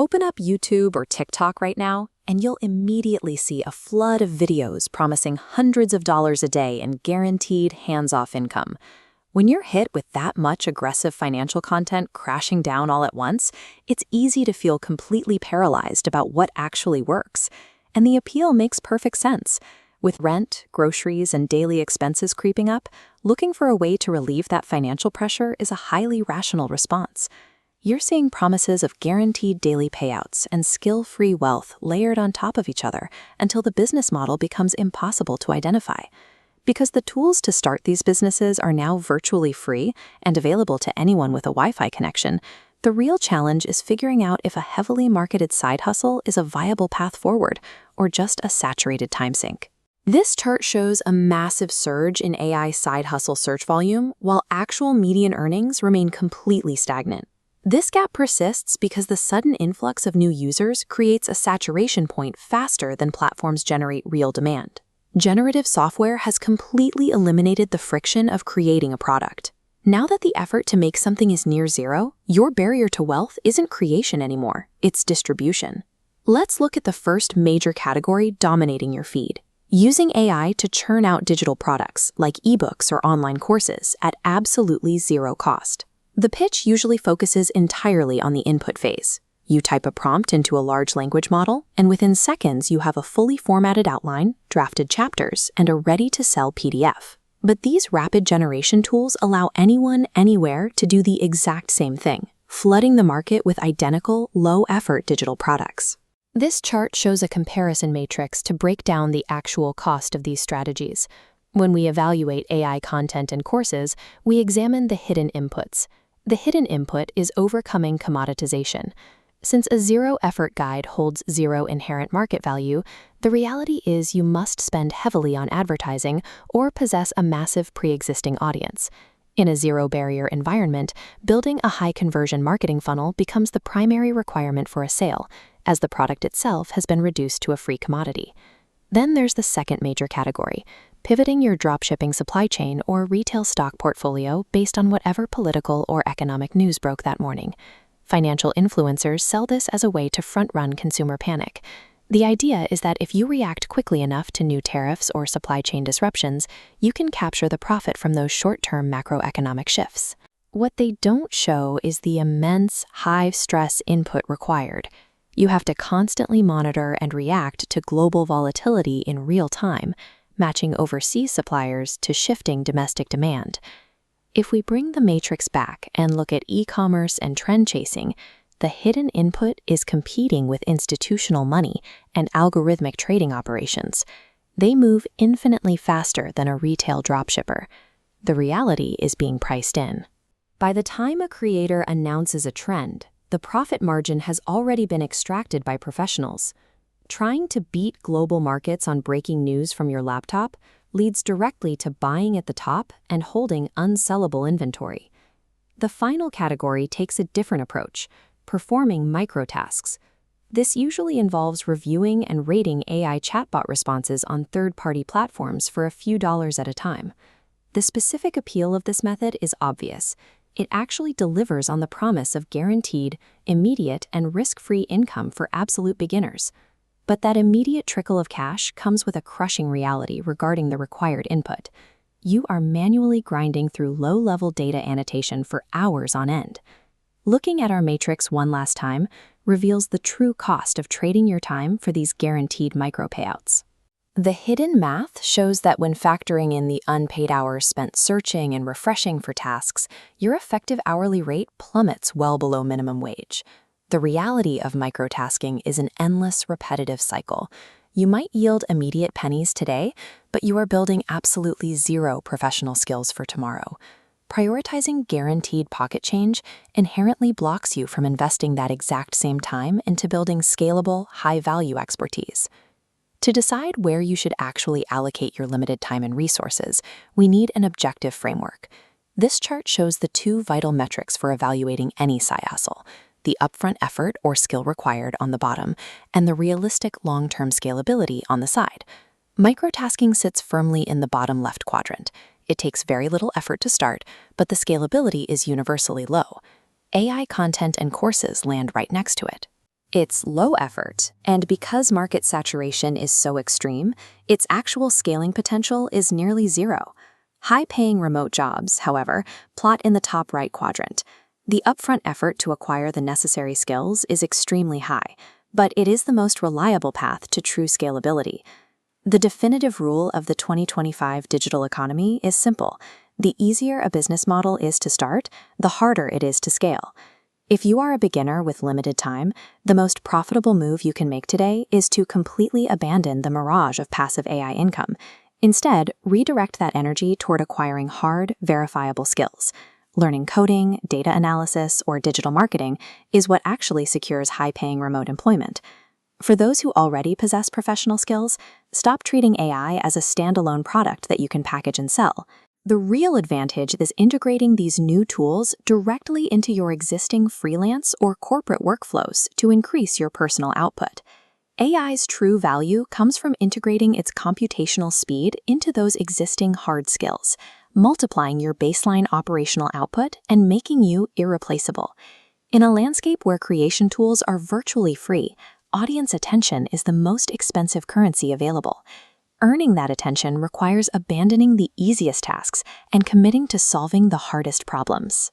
Open up YouTube or TikTok right now, and you'll immediately see a flood of videos promising hundreds of dollars a day in guaranteed hands-off income. When you're hit with that much aggressive financial content crashing down all at once, it's easy to feel completely paralyzed about what actually works. And the appeal makes perfect sense. With rent, groceries, and daily expenses creeping up, looking for a way to relieve that financial pressure is a highly rational response. You're seeing promises of guaranteed daily payouts and skill-free wealth layered on top of each other until the business model becomes impossible to identify. Because the tools to start these businesses are now virtually free and available to anyone with a Wi-Fi connection, the real challenge is figuring out if a heavily marketed side hustle is a viable path forward or just a saturated time sink. This chart shows a massive surge in AI side hustle search volume, while actual median earnings remain completely stagnant. This gap persists because the sudden influx of new users creates a saturation point faster than platforms generate real demand. Generative software has completely eliminated the friction of creating a product. Now that the effort to make something is near zero, your barrier to wealth isn't creation anymore, it's distribution. Let's look at the first major category dominating your feed: using AI to churn out digital products like ebooks or online courses at absolutely zero cost. The pitch usually focuses entirely on the input phase. You type a prompt into a large language model, and within seconds you have a fully formatted outline, drafted chapters, and a ready-to-sell PDF. But these rapid generation tools allow anyone, anywhere to do the exact same thing, flooding the market with identical, low-effort digital products. This chart shows a comparison matrix to break down the actual cost of these strategies. When we evaluate AI content and courses, we examine the hidden inputs. The hidden input is overcoming commoditization. Since a zero-effort guide holds zero inherent market value, the reality is you must spend heavily on advertising or possess a massive pre-existing audience. In a zero-barrier environment, building a high-conversion marketing funnel becomes the primary requirement for a sale, as the product itself has been reduced to a free commodity. Then there's the second major category: pivoting your dropshipping supply chain or retail stock portfolio based on whatever political or economic news broke that morning. Financial influencers sell this as a way to front-run consumer panic. The idea is that if you react quickly enough to new tariffs or supply chain disruptions, you can capture the profit from those short-term macroeconomic shifts. What they don't show is the immense, high-stress input required. You have to constantly monitor and react to global volatility in real time, matching overseas suppliers to shifting domestic demand. If we bring the matrix back and look at e-commerce and trend chasing, the hidden input is competing with institutional money and algorithmic trading operations. They move infinitely faster than a retail dropshipper. The reality is being priced in. By the time a creator announces a trend, the profit margin has already been extracted by professionals. Trying to beat global markets on breaking news from your laptop leads directly to buying at the top and holding unsellable inventory. The final category takes a different approach: performing microtasks. This usually involves reviewing and rating AI chatbot responses on third-party platforms for a few dollars at a time. The specific appeal of this method is obvious. It actually delivers on the promise of guaranteed, immediate, and risk-free income for absolute beginners. But that immediate trickle of cash comes with a crushing reality regarding the required input. You are manually grinding through low-level data annotation for hours on end. Looking at our matrix one last time reveals the true cost of trading your time for these guaranteed micro-payouts. The hidden math shows that when factoring in the unpaid hours spent searching and refreshing for tasks, your effective hourly rate plummets well below minimum wage. The reality of microtasking is an endless, repetitive cycle. You might yield immediate pennies today, but you are building absolutely zero professional skills for tomorrow. Prioritizing guaranteed pocket change inherently blocks you from investing that exact same time into building scalable, high-value expertise. To decide where you should actually allocate your limited time and resources, we need an objective framework. This chart shows the two vital metrics for evaluating any side hustle: the upfront effort or skill required on the bottom, and the realistic long-term scalability on the side. Microtasking sits firmly in the bottom left quadrant. It takes very little effort to start, but the scalability is universally low. AI content and courses land right next to it. It's low effort, and because market saturation is so extreme, its actual scaling potential is nearly zero. High-paying remote jobs, however, plot in the top right quadrant. The upfront effort to acquire the necessary skills is extremely high, but it is the most reliable path to true scalability. The definitive rule of the 2025 digital economy is simple. The easier a business model is to start, the harder it is to scale. If you are a beginner with limited time, the most profitable move you can make today is to completely abandon the mirage of passive AI income. Instead, redirect that energy toward acquiring hard, verifiable skills. Learning coding, data analysis, or digital marketing is what actually secures high-paying remote employment. For those who already possess professional skills, stop treating AI as a standalone product that you can package and sell. The real advantage is integrating these new tools directly into your existing freelance or corporate workflows to increase your personal output. AI's true value comes from integrating its computational speed into those existing hard skills, multiplying your baseline operational output and making you irreplaceable. In a landscape where creation tools are virtually free, audience attention is the most expensive currency available. Earning that attention requires abandoning the easiest tasks and committing to solving the hardest problems.